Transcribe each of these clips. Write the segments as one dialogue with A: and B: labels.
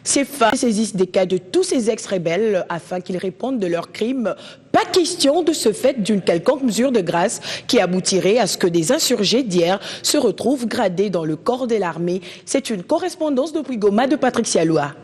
A: Ces femmes saisissent des cas de tous ces ex-rebelles afin qu'ils répondent de leurs crimes. Pas question de ce fait d'une quelconque mesure de grâce qui aboutirait à ce que des insurgés d'hier se retrouvent gradés dans le corps de l'armée. C'est une correspondance depuis Goma de Patrick Sialoua.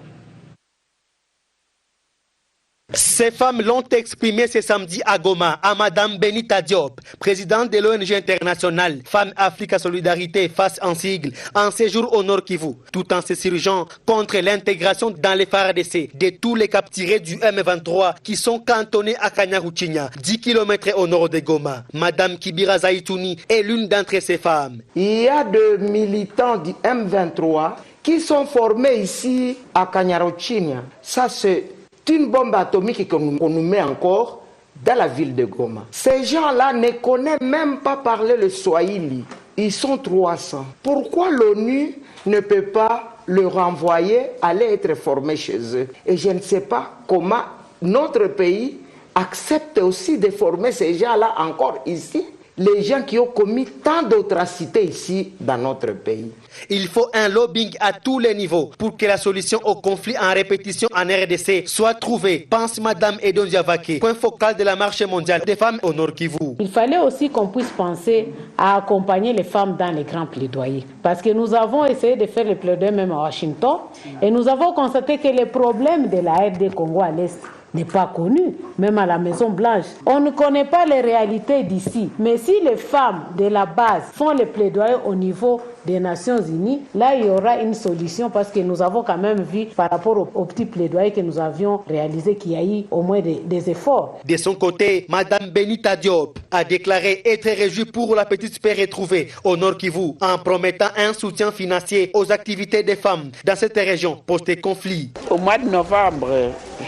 B: Ces femmes l'ont exprimé ce samedi à Goma à Madame Benita Diop, présidente de l'ONG internationale Femmes Africa Solidarité face en sigle, en séjour au Nord Kivu, tout en se surgeant contre l'intégration dans les FARDC de tous les capturés du M23 qui sont cantonnés à Kanyaruchinya, 10 km au nord de Goma. Madame Kibira Zaitouni est l'une d'entre ces femmes.
C: Il y a des militants du M23 qui sont formés ici à Kanyaruchinya. Ça c'est une bombe atomique qu'on nous met encore dans la ville de Goma. Ces gens-là ne connaissent même pas parler le Swahili. Ils sont 300. Pourquoi l'ONU ne peut pas le renvoyer, aller être formé chez eux? Et je ne sais pas comment notre pays accepte aussi de former ces gens-là encore ici. Les gens qui ont commis tant d'atrocités ici dans notre pays.
B: Il faut un lobbying à tous les niveaux pour que la solution au conflit en répétition en RDC soit trouvée, pense Madame Edon Diavake, point focal de la marche mondiale des femmes au Nord Kivu.
D: Il fallait aussi qu'on puisse penser à accompagner les femmes dans les grands plaidoyers. Parce que nous avons essayé de faire les plaidoyers même à Washington et nous avons constaté que les problèmes de la RD Congo à l'Est n'est pas connu, même à la Maison Blanche. On ne connaît pas les réalités d'ici. Mais si les femmes de la base font les plaidoyers au niveau des Nations Unies, là il y aura une solution parce que nous avons quand même vu par rapport aux petits plaidoyers que nous avions réalisés qu'il y a eu au moins des efforts.
B: De son côté, Madame Benita Diop a déclaré être réjouie pour la petite paix retrouvée au Nord Kivu en promettant un soutien financier aux activités des femmes dans cette région post-conflit.
E: Au mois de novembre,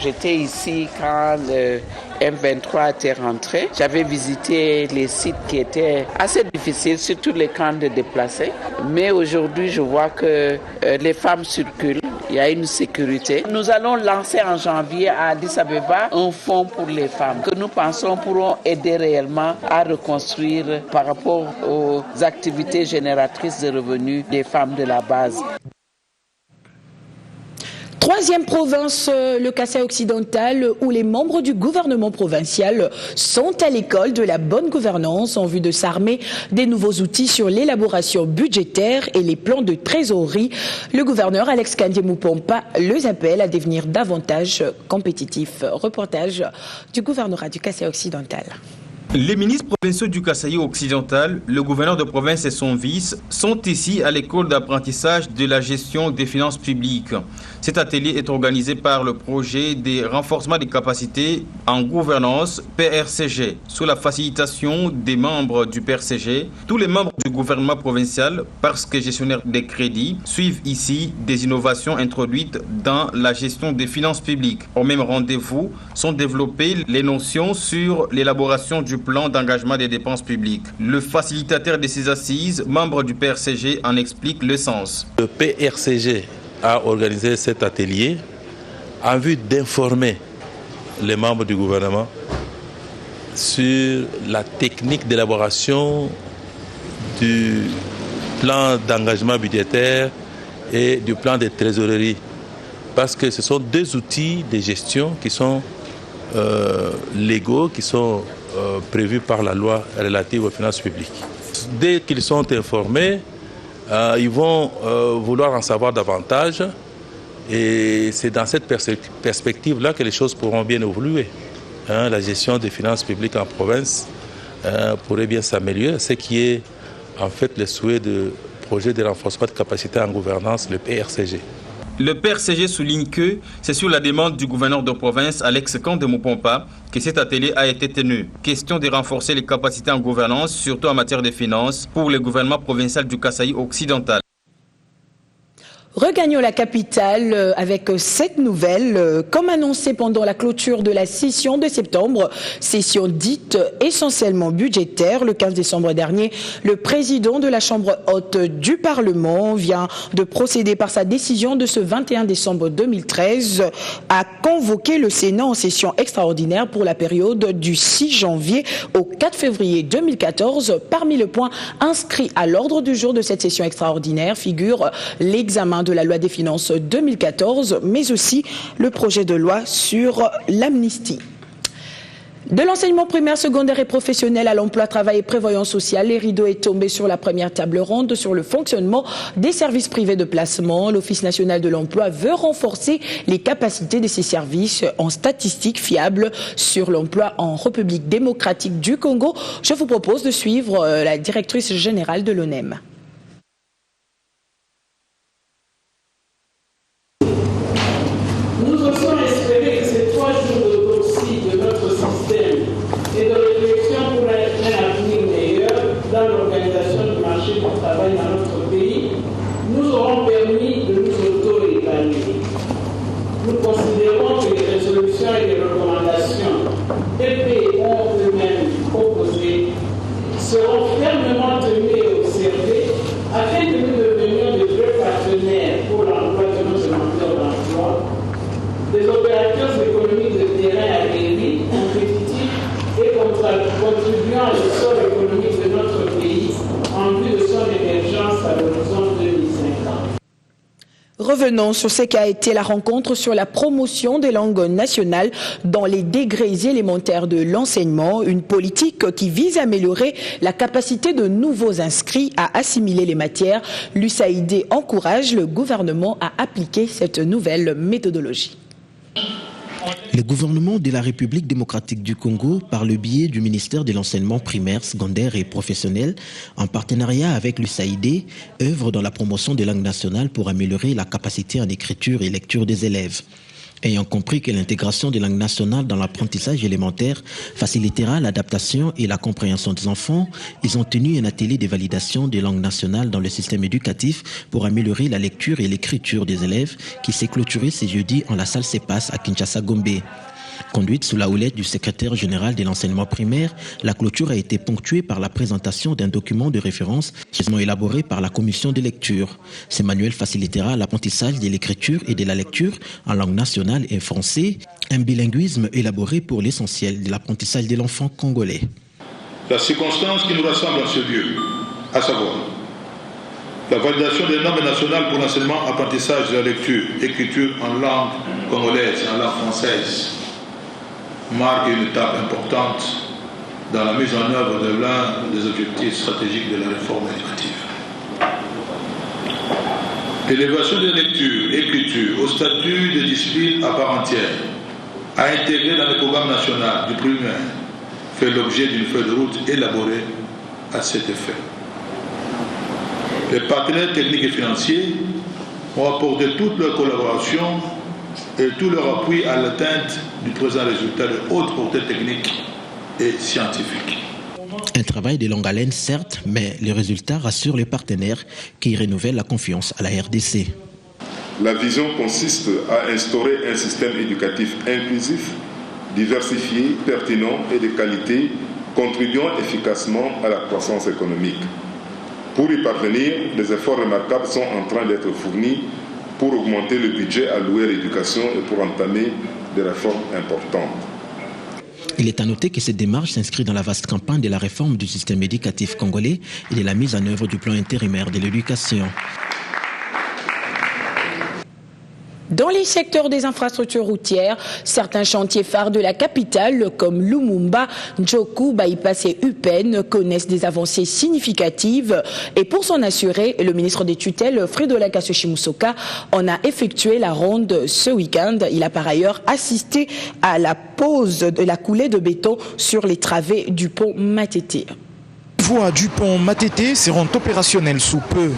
E: j'étais ici quand le M23 était rentré. J'avais visité les sites qui étaient assez difficiles, surtout les camps de déplacés. Mais aujourd'hui, je vois que les femmes circulent. Il y a une sécurité. Nous allons lancer en janvier à Addis Abeba un fonds pour les femmes que nous pensons pourront aider réellement à reconstruire par rapport aux activités génératrices de revenus des femmes de la base.
A: Troisième province, le Kasaï occidental, où les membres du gouvernement provincial sont à l'école de la bonne gouvernance en vue de s'armer des nouveaux outils sur l'élaboration budgétaire et les plans de trésorerie. Le gouverneur Alex Kandié-Moupompa les appelle à devenir davantage compétitifs. Reportage du gouvernorat du Kasaï occidental.
F: Les ministres provinciaux du Kasaï occidental, le gouverneur de province et son vice sont ici à l'école d'apprentissage de la gestion des finances publiques. Cet atelier est organisé par le projet de renforcement des capacités en gouvernance PRCG. Sous la facilitation des membres du PRCG, tous les membres du gouvernement provincial, parce que gestionnaires des crédits, suivent ici des innovations introduites dans la gestion des finances publiques. Au même rendez-vous sont développées les notions sur l'élaboration du plan d'engagement des dépenses publiques. Le facilitateur de ces assises, membre du PRCG, en explique le sens.
G: Le PRCG a organisé cet atelier en vue d'informer les membres du gouvernement sur la technique d'élaboration du plan d'engagement budgétaire et du plan de trésorerie. Parce que ce sont deux outils de gestion qui sont légaux, qui sont prévus par la loi relative aux finances publiques. Dès qu'ils sont informés, ils vont vouloir en savoir davantage et c'est dans cette perspective-là que les choses pourront bien évoluer. La gestion des finances publiques en province pourrait bien s'améliorer, ce qui est en fait le souhait du projet de renforcement de capacité en gouvernance, le PRCG.
F: Le PRCG souligne que c'est sur la demande du gouverneur de province, Alex Kandié-Moupompa, que cet atelier a été tenu. Question de renforcer les capacités en gouvernance, surtout en matière de finances, pour le gouvernement provincial du Kasaï occidental.
A: Regagnons la capitale avec cette nouvelle. Comme annoncé pendant la clôture de la session de septembre, session dite essentiellement budgétaire, le 15 décembre dernier, le président de la Chambre haute du Parlement vient de procéder par sa décision de ce 21 décembre 2013 à convoquer le Sénat en session extraordinaire pour la période du 6 janvier au 4 février 2014. Parmi les points inscrits à l'ordre du jour de cette session extraordinaire figure l'examen de la loi des finances 2014, mais aussi le projet de loi sur l'amnistie. De l'enseignement primaire, secondaire et professionnel à l'emploi, travail et prévoyance sociale, les rideaux est tombé sur la première table ronde sur le fonctionnement des services privés de placement. L'Office national de l'emploi veut renforcer les capacités de ces services en statistiques fiables sur l'emploi en République démocratique du Congo. Je vous propose de suivre la directrice générale de l'ONEM.
H: Dans notre pays, nous auront permis de nous auto-évaluer. Nous considérons que les résolutions et les recommandations EP ont eux-mêmes proposées seront fermement tenues et observées afin que nous devenions de vrais partenaires pour l'emploi de nos demandeurs d'emploi, des opérateurs économiques de terrain aguerris, compétitifs et contribuant à l'essor économique de notre pays en vue de son émergence à l'horizon 2050.
A: Revenons sur ce qu'a été la rencontre sur la promotion des langues nationales dans les degrés élémentaires de l'enseignement, une politique qui vise à améliorer la capacité de nouveaux inscrits à assimiler les matières. L'USAID encourage le gouvernement à appliquer cette nouvelle méthodologie.
I: Le gouvernement de la République démocratique du Congo, par le biais du ministère de l'enseignement primaire, secondaire et professionnel, en partenariat avec l'USAID, œuvre dans la promotion des langues nationales pour améliorer la capacité en écriture et lecture des élèves. Ayant compris que l'intégration des langues nationales dans l'apprentissage élémentaire facilitera l'adaptation et la compréhension des enfants, ils ont tenu un atelier de validation des langues nationales dans le système éducatif pour améliorer la lecture et l'écriture des élèves qui s'est clôturé ce jeudi en la salle CEPAS à Kinshasa-Gombe. Conduite sous la houlette du secrétaire général de l'enseignement primaire, la clôture a été ponctuée par la présentation d'un document de référence élaboré par la commission de lecture. Ce manuel facilitera l'apprentissage de l'écriture et de la lecture en langue nationale et français, un bilinguisme élaboré pour l'essentiel de l'apprentissage de l'enfant congolais.
J: La circonstance qui nous rassemble en ce lieu, à savoir la validation des normes nationales pour l'enseignement apprentissage de la lecture, écriture en langue congolaise et en langue française, marque une étape importante dans la mise en œuvre de l'un des objectifs stratégiques de la réforme éducative. L'élévation de la lecture, écriture au statut de discipline à part entière, à intégrer dans le programme national du primaire, fait l'objet d'une feuille de route élaborée à cet effet. Les partenaires techniques et financiers ont apporté toute leur collaboration et tout leur appui à l'atteinte du présent résultat de haute portée technique et scientifique.
I: Un travail de longue haleine, certes, mais les résultats rassurent les partenaires qui renouvellent la confiance à la RDC.
K: La vision consiste à instaurer un système éducatif inclusif, diversifié, pertinent et de qualité, contribuant efficacement à la croissance économique. Pour y parvenir, des efforts remarquables sont en train d'être fournis pour augmenter le budget alloué à l'éducation et pour entamer des réformes importantes.
I: Il est à noter que cette démarche s'inscrit dans la vaste campagne de la réforme du système éducatif congolais et de la mise en œuvre du plan intérimaire de l'éducation.
A: Dans les secteurs des infrastructures routières, certains chantiers phares de la capitale comme Lumumba, Njoku, Bypass et Upen connaissent des avancées significatives. Et pour s'en assurer, le ministre des tutelles, Fridolin Kassoshi-Musoka, en a effectué la ronde ce week-end. Il a par ailleurs assisté à la pose de la coulée de béton sur les travées du pont Matete.
L: Les voies du pont Matete seront opérationnelles sous peu.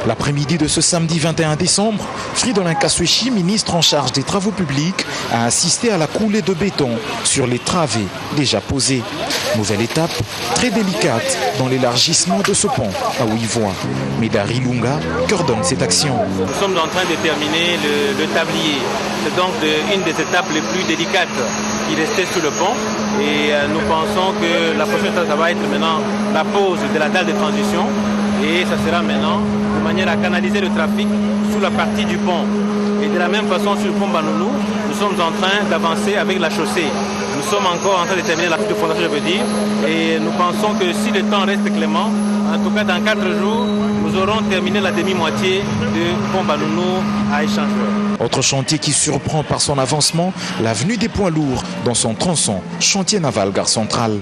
L: L'après-midi de ce samedi 21 décembre, Fridolin Kassoshi, ministre en charge des travaux publics, a assisté à la coulée de béton sur les travées déjà posées. Nouvelle étape très délicate dans l'élargissement de ce pont à Ouivoin. Médari Lunga coordonne cette action.
M: Nous sommes en train de terminer le tablier. C'est donc une des étapes les plus délicates qui restait sur le pont. Et nous pensons que la prochaine étape, ça va être maintenant la pose de la dalle de transition. Et ça sera maintenant de manière à canaliser le trafic sous la partie du pont. Et de la même façon, sur le pont Banonou, nous sommes en train d'avancer avec la chaussée. Nous sommes encore en train de terminer la petite fondation, je veux dire. Et nous pensons que si le temps reste clément, en tout cas dans 4 jours, nous aurons terminé la demi-moitié de pont Banounou à Échangeur.
L: Autre chantier qui surprend par son avancement, l'avenue des poids lourds dans son tronçon, chantier naval gare centrale.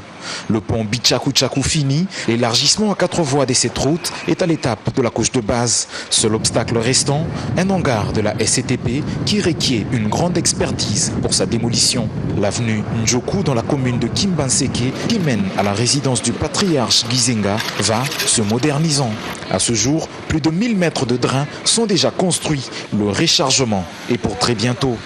L: Le pont Bichakou-Tchakou fini, l'élargissement à 4 voies de cette route est à l'étape de la couche de base. Seul obstacle restant, un hangar de la SCTP qui requiert une grande expertise pour sa démolition. L'avenue Njoku dans la commune de Kimbanseke qui mène à la résidence du patriarche Gizenga va se modernisant. À ce jour, plus de 1000 mètres de drains sont déjà construits. Le rechargement est pour très bientôt.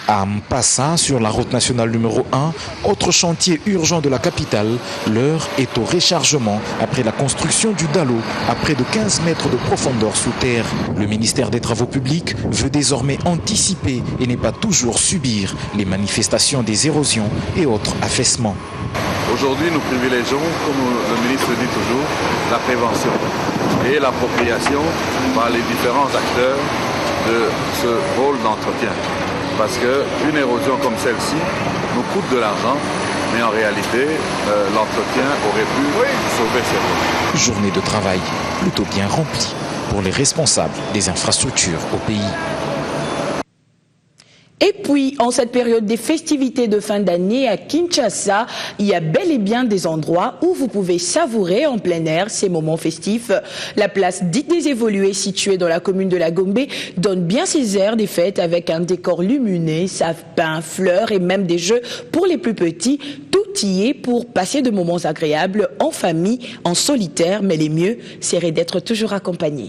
L: À Mpassa, sur la route nationale numéro 1, autre chantier urgent de la capitale, l'heure est au rechargement après la construction du Dalo à près de 15 mètres de profondeur sous terre. Le ministère des Travaux publics veut désormais anticiper et ne pas toujours subir les manifestations des érosions et autres affaissements.
N: Aujourd'hui, nous privilégions, comme le ministre dit toujours, la prévention et l'appropriation par les différents acteurs de ce rôle d'entretien. Parce qu'une érosion comme celle-ci nous coûte de l'argent, mais en réalité, l'entretien aurait pu sauver ces routes.
L: Journée de travail plutôt bien remplie pour les responsables des infrastructures au pays.
A: Et puis, en cette période des festivités de fin d'année à Kinshasa, il y a bel et bien des endroits où vous pouvez savourer en plein air ces moments festifs. La place dite des Évolués, située dans la commune de la Gombe, donne bien ses airs des fêtes avec un décor lumineux, sapins, fleurs et même des jeux pour les plus petits. Tout y est pour passer de moments agréables en famille, en solitaire, mais les mieux serait d'être toujours accompagné.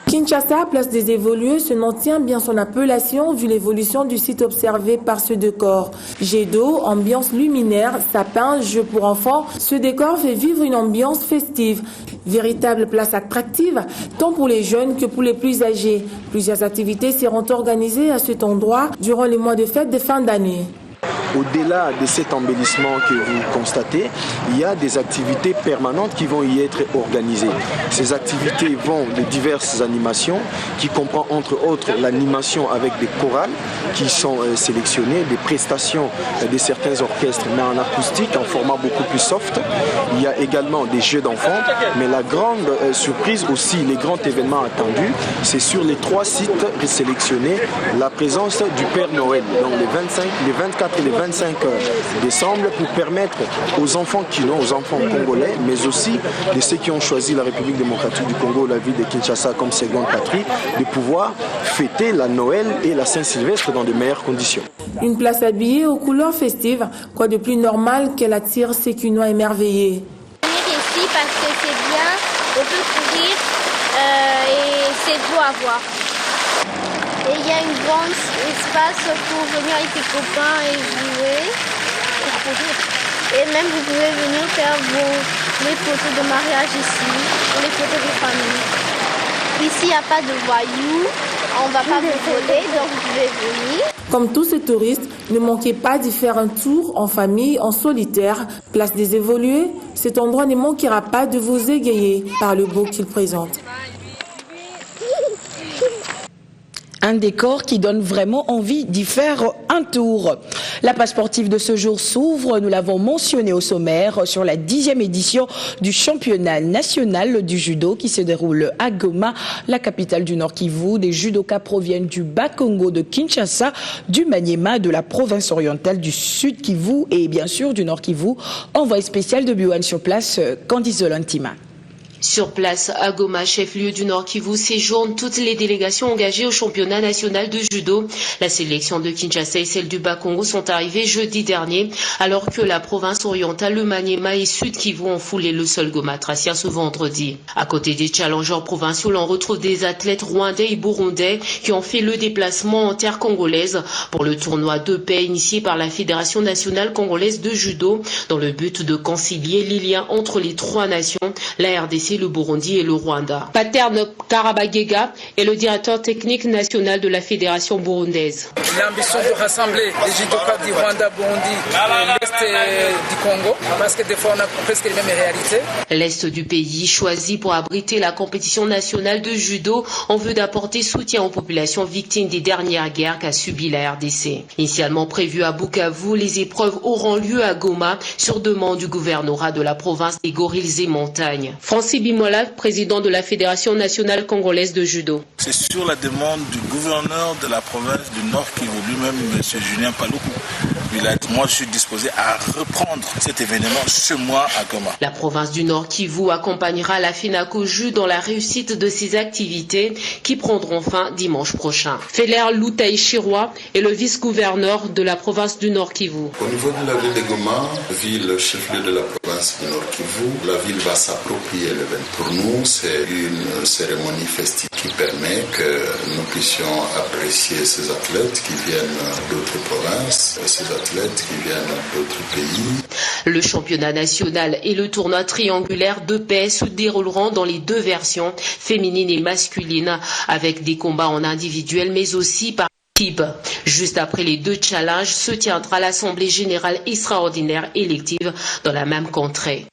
O: Kinshasa, place des Évolués, ce nom tient bien son appellation vu l'évolution du site observé par ce décor. Jet d'eau, ambiance luminaire, sapin, jeux pour enfants, ce décor fait vivre une ambiance festive. Véritable place attractive, tant pour les jeunes que pour les plus âgés. Plusieurs activités seront organisées à cet endroit durant les mois de fête de fin d'année.
P: Au-delà de cet embellissement que vous constatez, il y a des activités permanentes qui vont y être organisées. Ces activités vont de diverses animations qui comprend entre autres l'animation avec des chorales qui sont sélectionnées, des prestations de certains orchestres mais en acoustique, en format beaucoup plus soft. Il y a également des jeux d'enfants, mais la grande surprise aussi, les grands événements attendus, c'est sur les 3 sites sélectionnés, la présence du Père Noël, donc les 24 et les 25 décembre pour permettre aux enfants congolais, mais aussi de ceux qui ont choisi la République démocratique du Congo, la ville de Kinshasa comme seconde patrie, de pouvoir fêter la Noël et la Saint-Sylvestre dans de meilleures conditions.
O: Une place habillée aux couleurs festives, quoi de plus normal qu'elle attire ces Cunois émerveillés.
Q: Venir ici parce que c'est bien, on peut courir et c'est beau à voir. Et il y a un grand espace pour venir avec tes copains et jouer, et courir. Et même vous pouvez venir faire les photos de mariage ici, ou les photos de famille. Ici, il n'y a pas de voyous, on ne va pas vous voler, donc vous pouvez venir.
O: Comme tous ces touristes, ne manquez pas d'y faire un tour en famille, en solitaire. Place des Évolués, cet endroit ne manquera pas de vous égayer par le beau qu'il présente.
A: Un décor qui donne vraiment envie d'y faire un tour. La page sportive de ce jour s'ouvre, nous l'avons mentionné au sommaire, sur la 10e édition du championnat national du judo qui se déroule à Goma, la capitale du Nord Kivu. Des judokas proviennent du Bas-Congo, de Kinshasa, du Maniema, de la province orientale du Sud Kivu et bien sûr du Nord Kivu. Envoyé spécial de Biwan sur place, Candice Zolantima.
R: Sur place, à Goma, chef-lieu du Nord Kivu, séjournent toutes les délégations engagées au championnat national de judo. La sélection de Kinshasa et celle du Bas-Congo sont arrivées jeudi dernier, alors que la province orientale, le Maniema et Sud Kivu ont foulé le sol Goma Tracia ce vendredi. À côté des challengers provinciaux, l'on retrouve des athlètes rwandais et burundais qui ont fait le déplacement en terre congolaise pour le tournoi de paix initié par la Fédération nationale congolaise de judo dans le but de concilier les liens entre les 3 nations, la RDC côté le Burundi et le Rwanda. Paterne Karabagega est le directeur technique national de la Fédération burundaise.
S: L'ambition de rassembler les judokas du Rwanda, Burundi et l'Est du Congo, parce que des fois on a presque les mêmes réalités.
R: L'Est du pays, choisi pour abriter la compétition nationale de judo, en vue d'apporter soutien aux populations victimes des dernières guerres qu'a subi la RDC. Initialement prévues à Bukavu, les épreuves auront lieu à Goma sur demande du gouvernorat de la province des Gorilles et Montagnes. Francis Bimola, président de la Fédération nationale congolaise de judo.
T: C'est sur la demande du gouverneur de la province du Nord Kivu, lui-même, M. Julien Paluku. Il a dit, moi je suis disposé à reprendre cet événement ce mois à Goma.
R: La province du Nord Kivu accompagnera la FENACOJU dans la réussite de ses activités qui prendront fin dimanche prochain. Feller Loutaïchirois est le vice-gouverneur de la province du Nord Kivu.
U: Au niveau de la ville de Goma, ville chef-lieu de la province du Nord Kivu, la ville va s'approprier l'événement. Pour nous, c'est une cérémonie festive qui permet que nous puissions apprécier ces athlètes qui viennent d'autres provinces, ces athlètes qui viennent d'autres pays.
R: Le championnat national et le tournoi triangulaire de paix se dérouleront dans les deux versions, féminine et masculine, avec des combats en individuel mais aussi par équipe. Juste après les deux challenges se tiendra l'Assemblée générale extraordinaire élective dans la même contrée.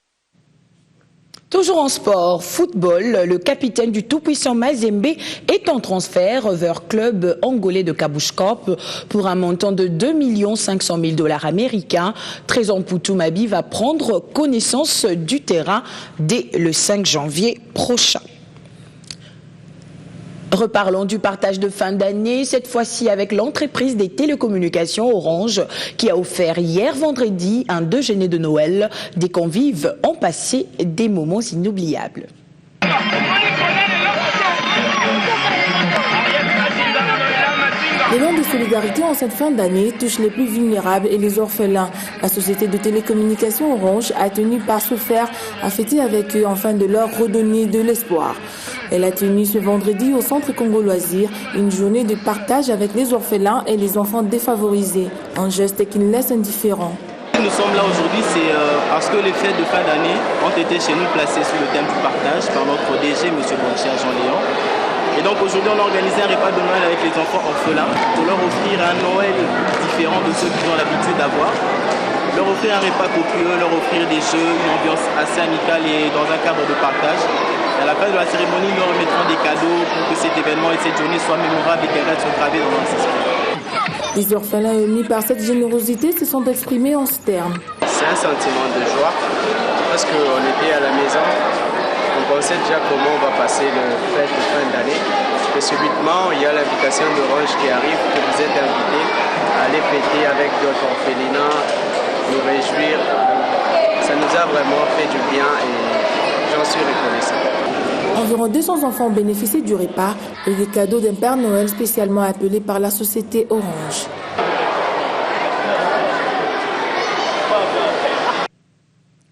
A: Toujours en sport, football, le capitaine du tout-puissant Mazembe est en transfert vers club angolais de Kabushkop pour un montant de 2 500 000 $ américains. Trésor Poutou-Mabi va prendre connaissance du terrain dès le 5 janvier prochain. Reparlons du partage de fin d'année, cette fois-ci avec l'entreprise des télécommunications Orange qui a offert hier vendredi un déjeuner de Noël. Des convives ont passé des moments inoubliables.
O: L'élan de solidarité en cette fin d'année touche les plus vulnérables et les orphelins. La société de télécommunications Orange a tenu par ce faire à fêter avec eux afin de leur redonner de l'espoir. Elle a tenu ce vendredi au Centre Congo Loisirs une journée de partage avec les orphelins et les enfants défavorisés. Un geste qui ne laisse indifférent.
V: Nous sommes là aujourd'hui, c'est parce que les fêtes de fin d'année ont été chez nous placées sous le thème du partage par notre DG, M. Boncher Jean-Léon. Et donc aujourd'hui, on a organisé un repas de Noël avec les enfants orphelins pour leur offrir un Noël différent de ceux qu'ils ont l'habitude d'avoir. Leur offrir un repas copieux, leur offrir des jeux, une ambiance assez amicale et dans un cadre de partage. Et à la fin de la cérémonie, nous leur remettrons des cadeaux pour que cet événement et cette journée soient mémorables et qu'elles restent gravées dans notre esprit.
O: Les orphelins émus par cette générosité se sont exprimés en ce terme.
W: C'est un sentiment de joie parce qu'on était à la maison. On sait déjà comment on va passer le fête de fin d'année. Et subitement, il y a l'invitation d'Orange qui arrive, que vous êtes invités à aller fêter avec d'autres orphelinats, nous réjouir. Ça nous a vraiment fait du bien et j'en suis reconnaissant.
O: Environ 200 enfants ont bénéficié du repas et des cadeaux d'un Père Noël spécialement appelé par la société Orange.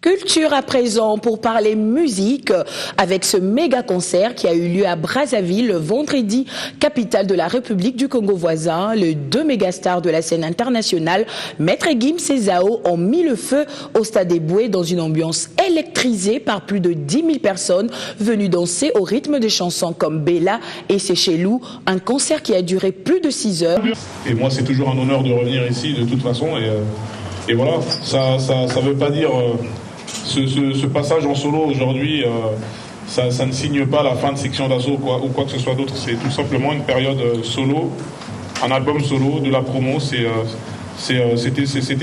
A: Culture à présent pour parler musique avec ce méga concert qui a eu lieu à Brazzaville vendredi, capitale de la République du Congo voisin. Les deux mégastars de la scène internationale, Maître Gims et Zao, ont mis le feu au Stade Eboué dans une ambiance électrisée par plus de 10 000 personnes venues danser au rythme de chansons comme Bella et Sechelou. Un concert qui a duré plus de 6 heures.
X: Et moi, c'est toujours un honneur de revenir ici de toute façon. Et voilà, ça veut pas dire... Ce passage en solo aujourd'hui, ça ne signe pas la fin de section d'assaut ou quoi que ce soit d'autre. C'est tout simplement une période solo, un album solo, de la promo. C'était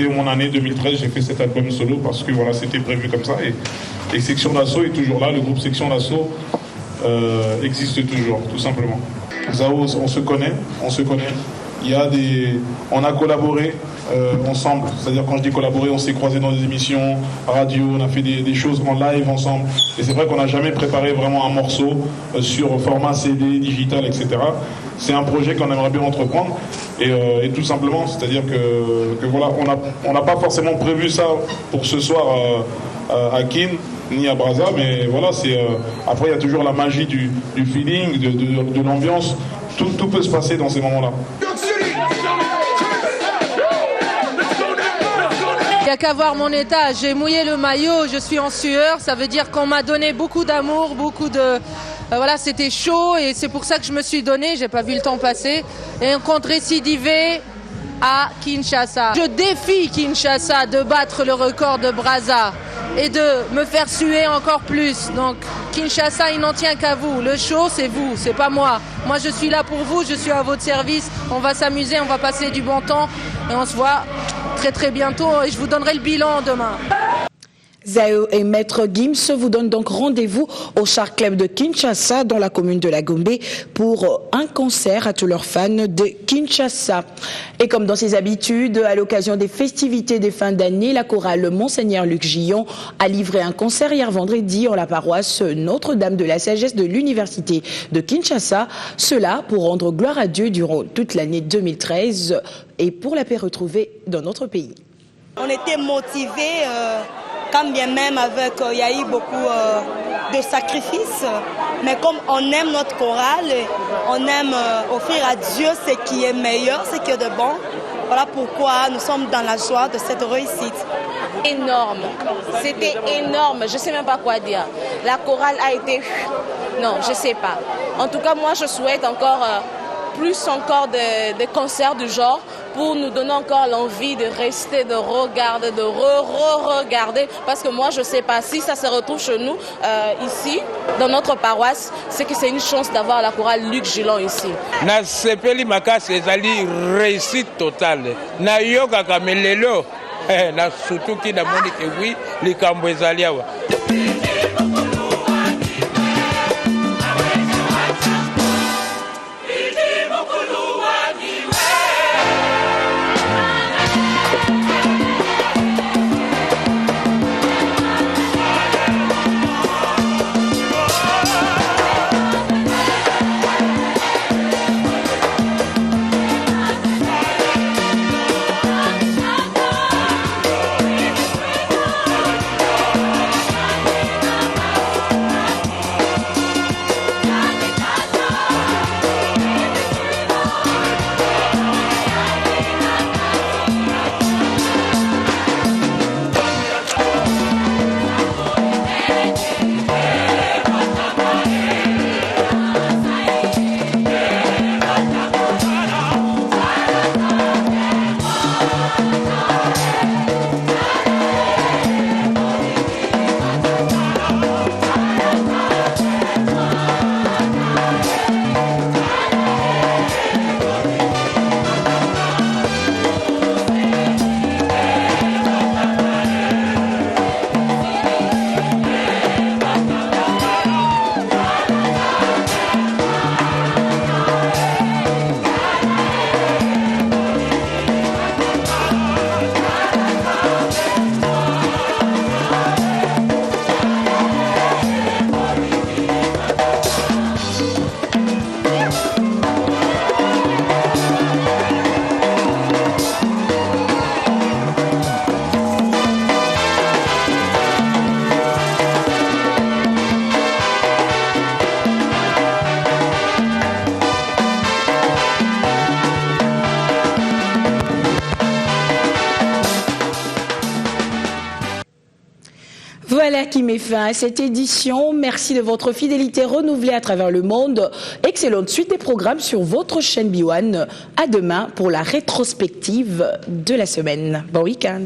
X: mon année 2013, j'ai fait cet album solo parce que voilà, c'était prévu comme ça. Et section d'assaut est toujours là, le groupe section d'assaut existe toujours, tout simplement. Zao, on se connaît. On a collaboré ensemble, c'est-à-dire quand je dis collaborer, on s'est croisés dans des émissions radio, on a fait des choses en live ensemble, et c'est vrai qu'on n'a jamais préparé vraiment un morceau sur format CD, digital, etc. C'est un projet qu'on aimerait bien entreprendre, et tout simplement, c'est-à-dire que voilà, on n'a pas forcément prévu ça pour ce soir à Kin, ni à Brazza, mais voilà, après il y a toujours la magie du feeling, de l'ambiance, tout peut se passer dans ces moments-là.
Y: Il y
B: a qu'à voir mon état. J'ai mouillé le maillot, je suis en sueur. Ça veut dire qu'on m'a donné beaucoup d'amour, beaucoup de... voilà, c'était chaud et c'est pour ça que je me suis donné. J'ai pas vu le temps passer. Et un contre récidivé à Kinshasa. Je défie Kinshasa de battre le record de Brazza et de me faire suer encore plus. Donc Kinshasa, il n'en tient qu'à vous. Le show, c'est vous, c'est pas moi. Moi, je suis là pour vous, je suis à votre service. On va s'amuser, on va passer du bon temps et on se voit très bientôt et je vous donnerai le bilan demain.
A: Zao et Maître Gims vous donnent donc rendez-vous au Char Club de Kinshasa dans la commune de la Gombe pour un concert à tous leurs fans de Kinshasa. Et comme dans ses habitudes, à l'occasion des festivités des fins d'année, la chorale Monseigneur Luc Gillon a livré un concert hier vendredi en la paroisse Notre-Dame de la Sagesse de l'Université de Kinshasa. Cela pour rendre gloire à Dieu durant toute l'année 2013 et pour la paix retrouvée dans notre pays.
C: On était motivés. Quand bien même avec, il y a eu beaucoup de sacrifices, mais comme on aime notre chorale, on aime offrir à Dieu ce qui est meilleur, ce qui est de bon. Voilà pourquoi nous sommes dans la joie de cette réussite.
D: Énorme, c'était énorme, je ne sais même pas quoi dire. La chorale a été... Non, je ne sais pas. En tout cas, moi je souhaite encore plus encore de concerts du genre pour nous donner encore l'envie de rester, de regarder, de re-regarder. Parce que moi, je ne sais pas si ça se retrouve chez nous, ici, dans notre paroisse, c'est que c'est une chance d'avoir la chorale Luc Gillon ici.
E: Na sepeli makasi ezali réussite totale. Na yoga kamelelo, na surtout ki na moni ke oui, likambo ezali awa.
A: Voilà qui met fin à cette édition. Merci de votre fidélité renouvelée à travers le monde. Excellente suite des programmes sur votre chaîne B1. À demain pour la rétrospective de la semaine. Bon week-end.